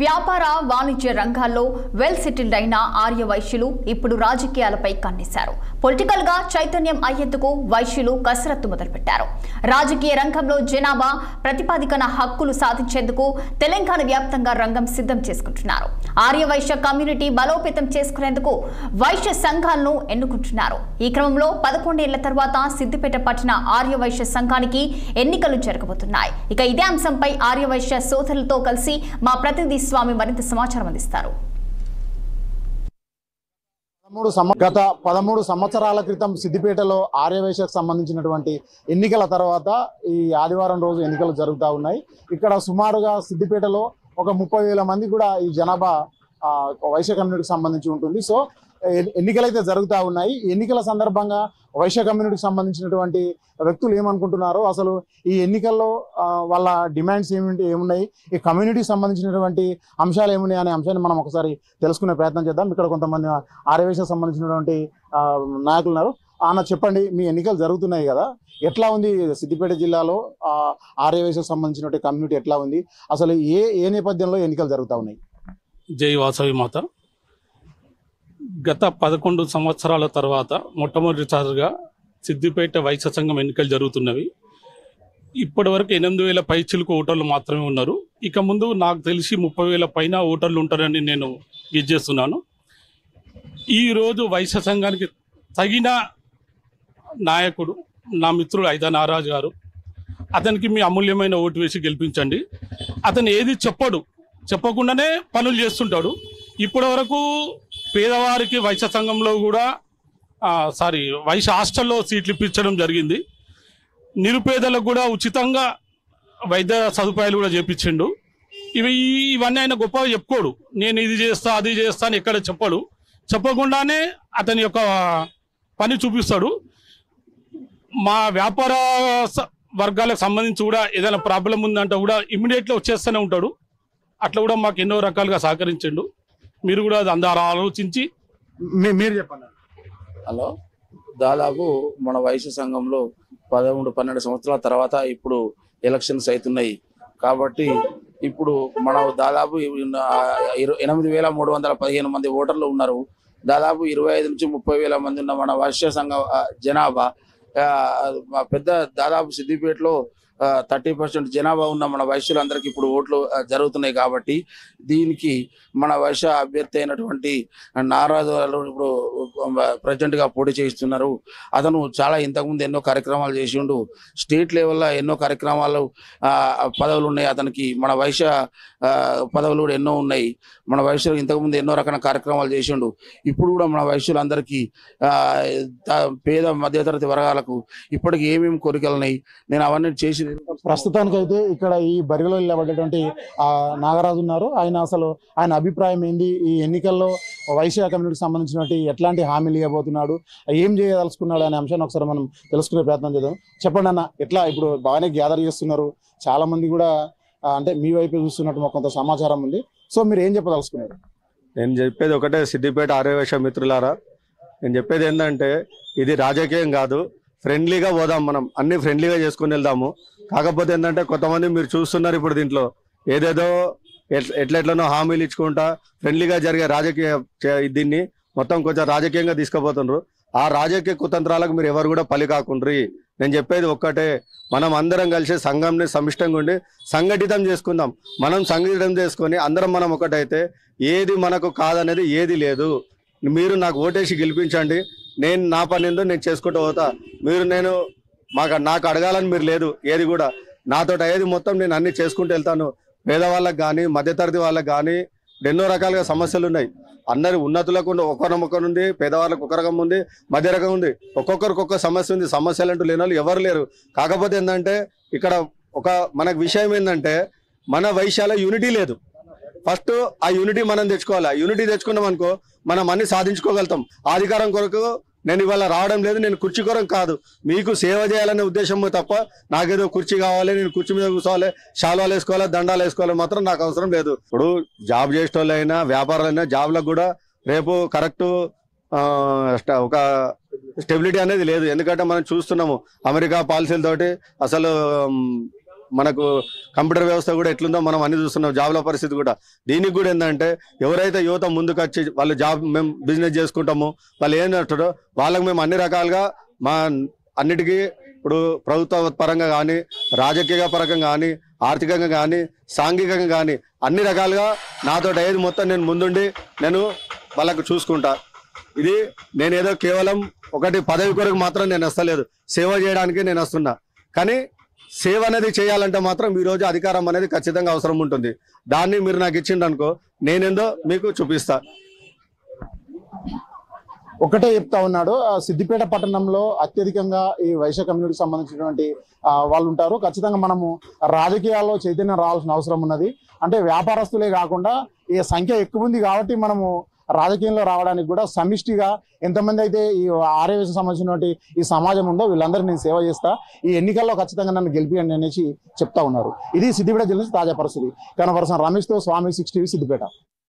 వ్యాపార వాణిజ్య రంగాల్లో వెల్ సెటిల్డ్ అయిన ఆర్య వైశ్యులు ఇప్పుడు రాజకీయాలపై కన్నేశారు. పొలిటికల్ గా చైతన్యం అయ్యేందుకు వైశ్యులు కసరత్తు మొదలుపెట్టారు. రాజకీయ రంగంలో జనాభా ప్రతిపాదికన హక్కులు సాధించేందుకు తెలంగాణ వ్యాప్తంగా రంగం సిద్ధం చేసుకుంటున్నారు. ఆర్య వైశ్య కమ్యూనిటీ బలోపేతం చేసుకునేందుకు వైశ్య సంఘాలను ఎన్నుకుంటున్నారు. ఈ క్రమంలో 11 ఏళ్ల తర్వాత సిద్దిపేట పట్టణ ఆర్య వైశ్య సంఘానికి ఎన్నికలు జరగబోతున్నాయి. ఇక ఇదే అంశంపై ఆర్య వైశ్య సోదరులతో కలిసి మా ప్రతినిధి స్వామి మరింత సమాచారం అందిస్తారు. గత 13 సంవత్సరాల క్రితం సిద్దిపేటలో ఆర్యవైశ్యకు సంబంధించినటువంటి ఎన్నికల తర్వాత ఈ ఆదివారం రోజు ఎన్నికలు జరుగుతూ ఉన్నాయి. ఇక్కడ సుమారుగా సిద్దిపేటలో ఒక 30,000 మంది కూడా ఈ జనాభా వైశ్య కమ్యూనిటీకి సంబంధించి ఉంటుంది. సో ఎన్నికలైతే జరుగుతూ ఉన్నాయి. ఎన్నికల సందర్భంగా వైశ్య కమ్యూనిటీకి సంబంధించినటువంటి వ్యక్తులు ఏమనుకుంటున్నారో, అసలు ఈ ఎన్నికల్లో వాళ్ళ డిమాండ్స్ ఏమున్నాయి, ఈ కమ్యూనిటీకి సంబంధించినటువంటి అంశాలు ఏమున్నాయి అనే అంశాన్ని మనం ఒకసారి తెలుసుకునే ప్రయత్నం చేద్దాం. ఇక్కడ కొంతమంది ఆర్యవైశ్యకు సంబంధించినటువంటి నాయకులు ఉన్నారు. అన్న చెప్పండి, మీ ఎన్నికలు జరుగుతున్నాయి కదా, ఎట్లా ఉంది సిద్దిపేట జిల్లాలో ఆర్యవైశ్యకు సంబంధించినటువంటి కమ్యూనిటీ ఎట్లా ఉంది, అసలు ఏ నేపథ్యంలో ఎన్నికలు జరుగుతూ ఉన్నాయి? జై వాసవి మాత. గత 11 సంవత్సరాల తర్వాత మొట్టమొదటిసారిగా సిద్దిపేట వైశ్య సంఘం ఎన్నికలు జరుగుతున్నవి. ఇప్పటి వరకు 8,000 పైచిలకు ఓటర్లు మాత్రమే ఉన్నారు. ఇక ముందు నాకు తెలిసి 30,000 పైన ఓటర్లు ఉంటారని నేను గెస్. ఈరోజు వైశ్య సంఘానికి తగిన నాయకుడు నా మిత్రుడు ఐదా నారాజు గారు. అతనికి మీ అమూల్యమైన ఓటు వేసి గెలిపించండి. అతను ఏది చెప్పకుండానే పనులు చేస్తుంటాడు. ఇప్పటి వరకు పేదవారికి వైశ్య సంఘంలో కూడా వైశ్య హాస్టల్లో సీట్లు ఇప్పించడం జరిగింది. నిరుపేదలకు కూడా ఉచితంగా వైద్య సదుపాయాలు కూడా చేపించిండు. ఇవన్నీ ఆయన గొప్పగా చెప్పుకోడు. నేను ఇది చేస్తా అది చేస్తా అని ఎక్కడ చెప్పకుండానే అతని యొక్క పని చూపిస్తాడు. మా వ్యాపార వర్గాలకు సంబంధించి కూడా ఏదైనా ప్రాబ్లం ఉందంటే కూడా ఇమ్మీడియట్గా వచ్చేస్తూనే ఉంటాడు. అట్లా కూడా మాకు ఎన్నో రకాలుగా సహకరించిండు. మీరు కూడా అందరూ ఆలోచించి మీరు చెప్పండి. హలో, దాదాపు మన వైశ్య సంఘంలో 11-12 సంవత్సరాల తర్వాత ఇప్పుడు ఎలక్షన్స్ అవుతున్నాయి. కాబట్టి ఇప్పుడు మన దాదాపు 8,315 మంది ఓటర్లు ఉన్నారు. దాదాపు 25 నుంచి 30,000 మంది ఉన్న మన వైశ్య సంఘ జనాభా పెద్ద దాదాపు సిద్దిపేటలో 30% జనాభా ఉన్న మన వైశ్యులందరికీ ఇప్పుడు ఓట్లు జరుగుతున్నాయి. కాబట్టి దీనికి మన వైశ్య అభ్యర్థి అయినటువంటి నారాజు గారు ఇప్పుడు ప్రెసిడెంట్గా పోటీ చేస్తున్నారు. అతను చాలా ఇంతకుముందు ఎన్నో కార్యక్రమాలు చేసిండు. స్టేట్ లెవెల్లో ఎన్నో కార్యక్రమాలు పదవులు ఉన్నాయి అతనికి. మన వైశ్య పదవులు కూడా ఎన్నో ఉన్నాయి. మన వైశ్యులు ఇంతకుముందు ఎన్నో రకాల కార్యక్రమాలు చేసిండు. ఇప్పుడు కూడా మన వైశ్యులందరికీ పేద మధ్యతరగతి వర్గాలకు ఇప్పటికి ఏమేమి కోరికలు ఉన్నాయి, నేను అవన్నీ చేసి. ప్రస్తుతానికైతే ఇక్కడ ఈ బరిలో నిలబడ్డటువంటి నాగరాజు ఉన్నారు. ఆయన అభిప్రాయం ఏంది, ఈ ఎన్నికల్లో వైశ్య కమ్యూనిటీకి సంబంధించినటువంటి ఎట్లాంటి హామీలు ఇవ్వబోతున్నాడు, ఏం చేయదలుచుకున్నాడు అనే అంశాన్ని ఒకసారి మనం తెలుసుకునే ప్రయత్నం చేద్దాం. చెప్పండి అన్న, ఎట్లా ఇప్పుడు బాగానే గ్యాదర్ చేస్తున్నారు, చాలా మంది కూడా అంటే మీ వైపు చూస్తున్నట్టు కొంత సమాచారం ఉంది. సో మీరు ఏం చెప్పదలుచుకున్నారు? నేను చెప్పేది ఒకటే, సిద్దిపేట ఆర్యవైశ్య మిత్రులారా, నేను చెప్పేది ఏంటంటే ఇది రాజకీయం కాదు, ఫ్రెండ్లీగా పోదాం, మనం అన్ని ఫ్రెండ్లీగా చేసుకుని వెళ్దాము. కాకపోతే ఏంటంటే కొంతమంది మీరు చూస్తున్నారు ఇప్పుడు దీంట్లో ఏదేదో ఎట్లెట్లనో హామీలు ఇచ్చుకుంటా ఫ్రెండ్లీగా జరిగే రాజకీయ దీన్ని మొత్తం కొంచెం రాజకీయంగా తీసుకుపోతున్నారు. ఆ రాజకీయ కుతంత్రాలకు మీరు ఎవరు కూడా పలి కాకుండ్రి. నేను చెప్పేది ఒక్కటే, మనం అందరం కలిసి సంఘంని సమిష్టంగా ఉండి సంఘటితం చేసుకుందాం. మనం సంఘటితం చేసుకొని అందరం మనం ఒకటైతే ఏది మనకు కాదనేది ఏది లేదు. మీరు నాకు ఓటేసి గెలిపించండి, నేను నా పని ఏందో నేను చేసుకుంటూ పోతా. మీరు నాకు అడగాలని మీరు లేదు, ఏది కూడా నాతో అయ్యేది మొత్తం నేను అన్ని చేసుకుంటూ వెళ్తాను. పేదవాళ్ళకి కానీ మధ్యతరగతి వాళ్ళకి కానీ ఎన్నో రకాలుగా సమస్యలు ఉన్నాయి. అందరి ఉన్నతులకు ఒకరొకరు ఉంది, పేదవాళ్ళకు ఒక రకం ఉంది, మధ్య రకం ఉంది, ఒక్కొక్కరికి ఒక్కొక్క సమస్య ఉంది. సమస్యలు అంటూ లేని వాళ్ళు ఎవరు లేరు. కాకపోతే ఏంటంటే ఇక్కడ మనకు విషయం ఏంటంటే మన వైశ్యాల యూనిటీ లేదు. ఫస్ట్ ఆ యూనిటీ మనం తెచ్చుకోవాలి. యూనిటీ తెచ్చుకున్నాం అనుకో మనం అన్ని సాధించుకోగలుగుతాం. అధికారం కొరకు నేను ఇవాళ రావడం లేదు, నేను కుర్చీ కొరకు కాదు, మీకు సేవ చేయాలనే ఉద్దేశం తప్ప నాకేదో కుర్చీ కావాలి, నేను కుర్చీ మీద కూర్చోవాలి, శాలువాలు వేసుకోవాలి, దండాలు వేసుకోవాలి మాత్రం నాకు అవసరం లేదు. ఇప్పుడు జాబ్ చేసేటోళ్ళైనా వ్యాపారాలైనా జాబ్లకు కూడా రేపు కరెక్ట్ ఒక స్టెబిలిటీ అనేది లేదు. ఎందుకంటే మనం చూస్తున్నాము అమెరికా పాలసీలతోటి అసలు మనకు కంప్యూటర్ వ్యవస్థ కూడా ఎట్లుందో మనం అన్ని చూస్తున్నాం, జాబ్ల పరిస్థితి కూడా. దీనికి కూడా ఏంటంటే ఎవరైతే యువత ముందుకు వచ్చి వాళ్ళు జాబ్ మేము బిజినెస్ చేసుకుంటాము, వాళ్ళు ఏంటంటారో వాళ్ళకి మేము అన్ని రకాలుగా మా అన్నిటికీ ఇప్పుడు ప్రభుత్వ పరంగా కానీ, రాజకీయ పరంగా కానీ, ఆర్థికంగా కానీ, సాంఘికంగా కానీ అన్ని రకాలుగా నాతో ఏది మొత్తం నేను ముందుండి నేను వాళ్ళకు చూసుకుంటా. ఇది నేనేదో కేవలం ఒకటి పదవి కొరకు మాత్రం నేను వస్తలేదు, సేవ చేయడానికి నేను వస్తున్నా. కానీ సేవ అనేది చేయాలంటే మాత్రం ఈరోజు అధికారం అనేది ఖచ్చితంగా అవసరం ఉంటుంది. దాన్ని మీరు నాకు ఇచ్చిండనుకో నేనేందో మీకు చూపిస్తా. ఒకటే చెప్తా ఉన్నాడు, సిద్దిపేట పట్టణంలో అత్యధికంగా ఈ వైశ్య కమ్యూనిటీకి సంబంధించినటువంటి వాళ్ళు ఉంటారు. ఖచ్చితంగా మనము రాజకీయాల్లో చైతన్యం రావాల్సిన అవసరం ఉన్నది. అంటే వ్యాపారస్తులే కాకుండా ఈ సంఖ్య ఎక్కువ ఉంది కాబట్టి మనము రాజకీయంలో రావడానికి కూడా సమిష్టిగా ఎంతమంది అయితే ఈ ఆర్యవేశకు సంబంధించినటువంటి ఈ సమాజం ఉందో వీళ్ళందరినీ నేను సేవ చేస్తా, ఈ ఎన్నికల్లో ఖచ్చితంగా నన్ను గెలిపియండి అనేసి చెప్తా ఉన్నారు. ఇది సిద్దిపేట జిల్లా నుంచి తాజా పరిస్థితి. కనపర్సన్ రమేష్తో స్వామి 6 టీవీ సిద్దిపేట.